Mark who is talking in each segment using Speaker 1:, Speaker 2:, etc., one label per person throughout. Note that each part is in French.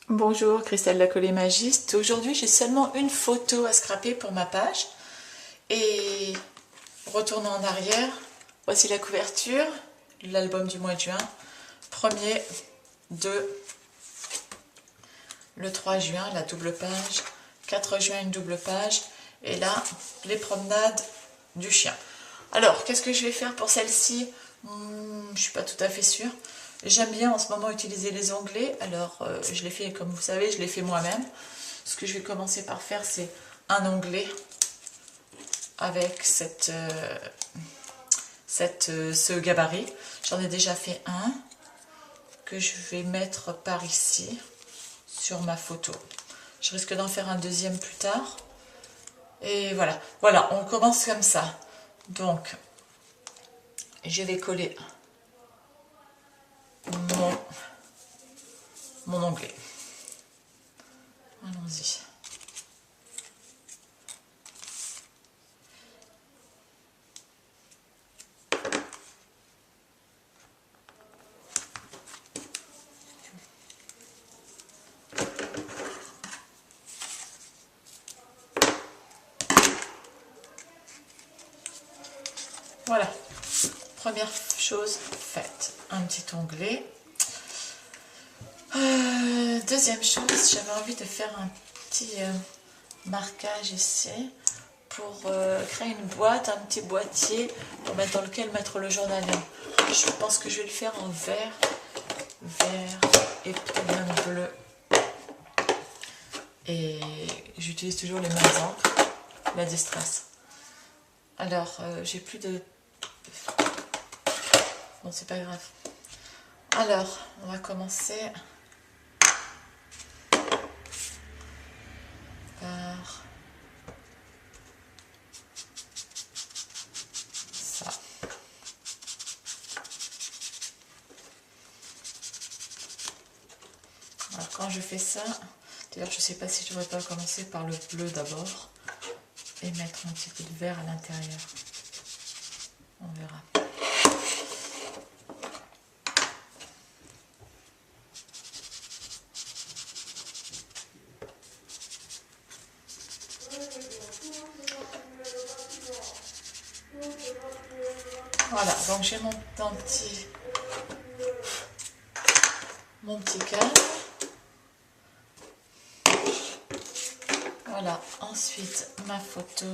Speaker 1: Bonjour, Christelle la Collémagiste. Aujourd'hui, j'ai seulement une photo à scraper pour ma page. Et retournons en arrière. Voici la couverture, l'album du mois de juin. Premier, 2, le 3 juin, la double page. 4 juin, une double page. Et là, les promenades du chien. Alors, qu'est-ce que je vais faire pour celle-ci? Je ne suis pas tout à fait sûre. J'aime bien en ce moment utiliser les onglets, alors je l'ai fait, comme vous savez, je l'ai fait moi-même. Ce que je vais commencer par faire, c'est un onglet avec ce gabarit. J'en ai déjà fait un que je vais mettre par ici sur ma photo. Je risque d'en faire un deuxième plus tard. Et voilà, voilà, on commence comme ça. Donc, je vais coller mon onglet. Allons-y. Voilà, première chose faite, un petit onglet. Deuxième chose, j'avais envie de faire un petit marquage ici pour créer une boîte, un petit boîtier pour mettre dans lequel mettre le journaling. Je pense que je vais le faire en vert et peut-être même bleu. Et j'utilise toujours les mêmes encres, la Distress. Alors, j'ai plus de... Bon, c'est pas grave. Alors, on va commencer par ça. Alors, quand je fais ça, d'ailleurs, je sais pas si je devrais pas commencer par le bleu d'abord et mettre un petit peu de vert à l'intérieur. On verra. Voilà, donc j'ai mon petit cadre. Voilà, ensuite ma photo.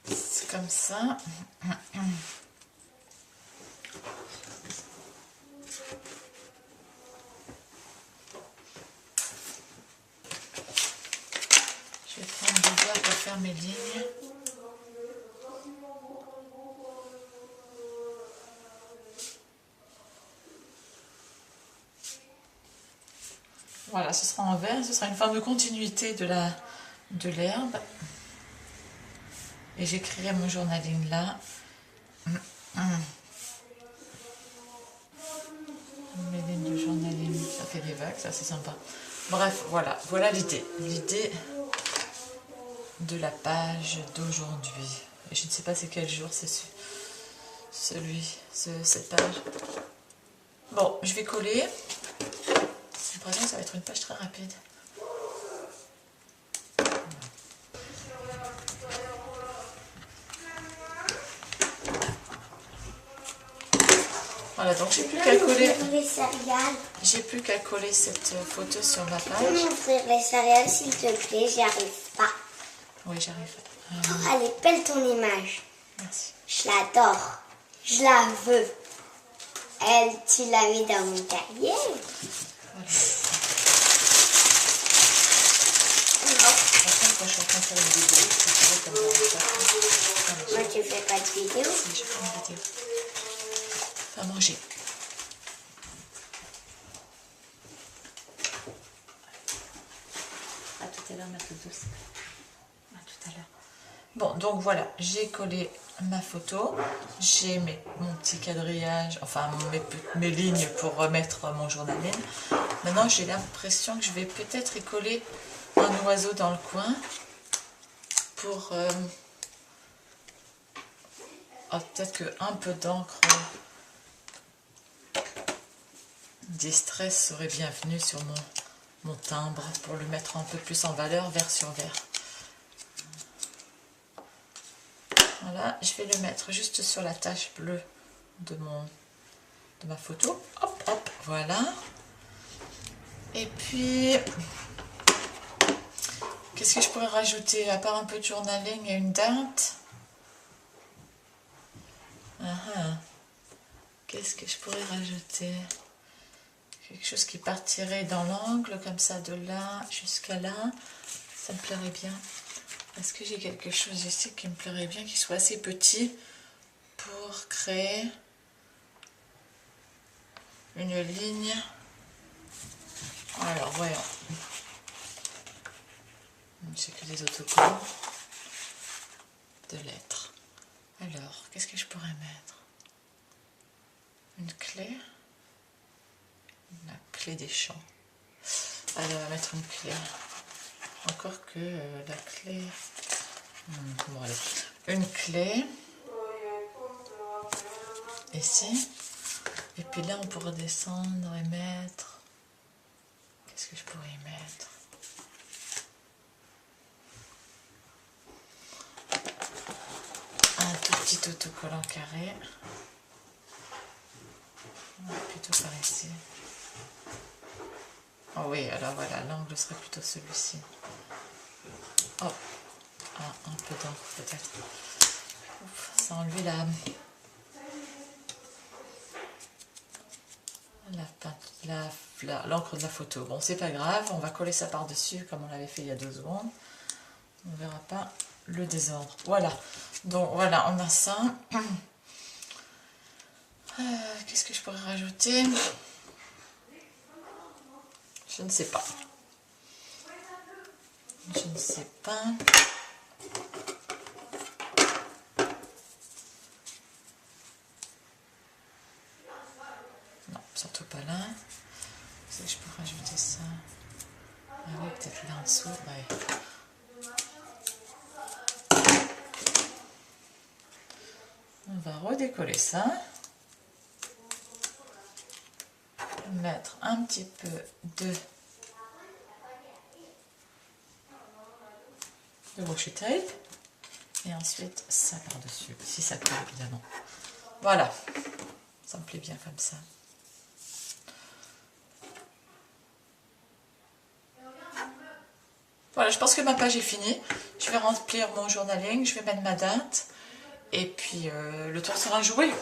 Speaker 1: C'est comme ça. Je vais prendre du verre pour faire mes lignes. Voilà, ce sera en vert, ce sera une forme de continuité de l'herbe. Et j'écrirai mon journaling là. Mes lignes de journaling, ça fait des vagues, ça c'est sympa. Bref, voilà, voilà l'idée. L'idée de la page d'aujourd'hui. Et je ne sais pas c'est quel jour c'est cette page. Bon, je vais coller. J'ai l'impression que ça va être une page très rapide. Voilà, donc j'ai plus qu'à coller. J'ai plus qu'à coller cette photo sur ma page.
Speaker 2: M'ouvrir les céréales, s'il te plaît, j'y arrive pas.
Speaker 1: Oui, j'arrive.
Speaker 2: Elle est belle ton image.
Speaker 1: Merci.
Speaker 2: Je l'adore. Je la veux. Elle, tu l'as mis dans mon cahier.
Speaker 1: Voilà. Après, quand je suis en train de faire une vidéo, c'est comme ça.
Speaker 2: Moi, tu fais pas de vidéo.
Speaker 1: Si, je fais une vidéo. À manger. À tout à l'heure, ma toute douce. À tout à l'heure. Bon, donc voilà, j'ai collé ma photo. J'ai mon petit quadrillage, enfin mes lignes pour remettre mon journaling. Maintenant, j'ai l'impression que je vais peut-être y coller un oiseau dans le coin pour... peut-être qu'un peu d'encre Distress serait bienvenu sur mon timbre pour le mettre un peu plus en valeur, vert sur vert. Voilà, je vais le mettre juste sur la tache bleue de ma photo. Hop, hop, voilà. Et puis, qu'est-ce que je pourrais rajouter? À part un peu de journaling et une date. Qu'est-ce que je pourrais rajouter? Quelque chose qui partirait dans l'angle, comme ça, de là jusqu'à là. Ça me plairait bien. Est-ce que j'ai quelque chose ici qui me plairait bien, qui soit assez petit pour créer une ligne? Alors, voyons. C'est que des autocollants de lettres. Alors, qu'est-ce que je pourrais mettre? Une clé? La clé des champs. Allez, on va mettre une clé. Encore que la clé... bon, allez. Une clé. Ici. Et puis là, on pourrait descendre et mettre... Qu'est-ce que je pourrais y mettre? Un tout petit autocollant carré. Plutôt par ici. Oh oui, alors voilà, l'angle serait plutôt celui-ci. Oh, un peu d'encre peut-être. Ça a enlevé l'encre de la photo. Bon, c'est pas grave, on va coller ça par-dessus comme on l'avait fait il y a 2 secondes. On ne verra pas le désordre. Voilà, donc voilà, on a ça. Qu'est-ce que je pourrais rajouter? Je ne sais pas. Je ne sais pas. Non, surtout pas là. Est-ce que je peux rajouter ça? Ah oui, peut-être là en dessous. Ouais. On va redécoller ça. Mettre un petit peu de washi tape et ensuite ça par-dessus, si ça plaît évidemment. Voilà, ça me plaît bien comme ça. Voilà, je pense que ma page est finie. Je vais remplir mon journaling, je vais mettre ma date et puis le tour sera joué.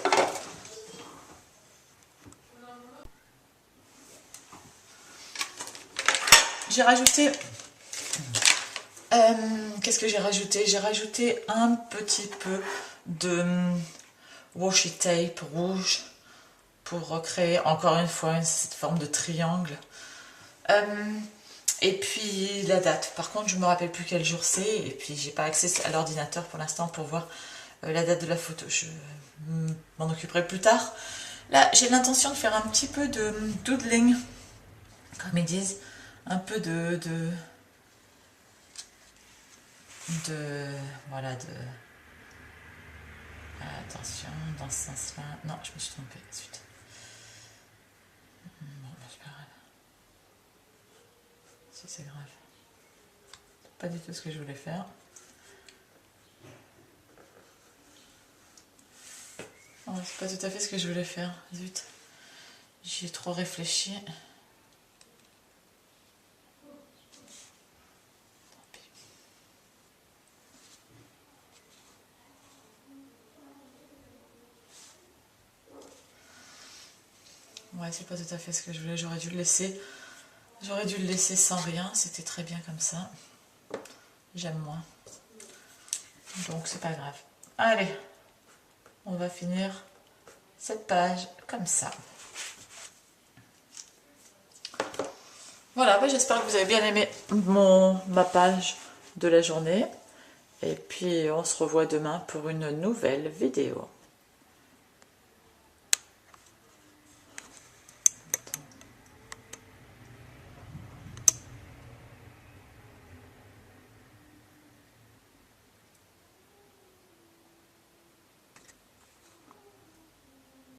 Speaker 1: J'ai rajouté... qu'est-ce que j'ai rajouté? J'ai rajouté un petit peu de washi tape rouge pour recréer encore une fois cette forme de triangle. Et puis la date. Par contre, je ne me rappelle plus quel jour c'est et puis j'ai pas accès à l'ordinateur pour l'instant pour voir la date de la photo. Je m'en occuperai plus tard. Là, j'ai l'intention de faire un petit peu de doodling, comme ils disent. Un peu voilà, attention, dans ce sens-là. Non, je me suis trompée. Ensuite. Bon, c'est pas grave. Si, c'est grave. C'est pas du tout ce que je voulais faire. Oh, c'est pas tout à fait ce que je voulais faire. Zut. J'y ai trop réfléchi. Ouais, c'est pas tout à fait ce que je voulais. J'aurais dû le laisser sans rien. C'était très bien comme ça. J'aime moins. Donc, c'est pas grave. Allez, on va finir cette page comme ça. Voilà, j'espère que vous avez bien aimé ma page de la journée. Et puis, on se revoit demain pour une nouvelle vidéo.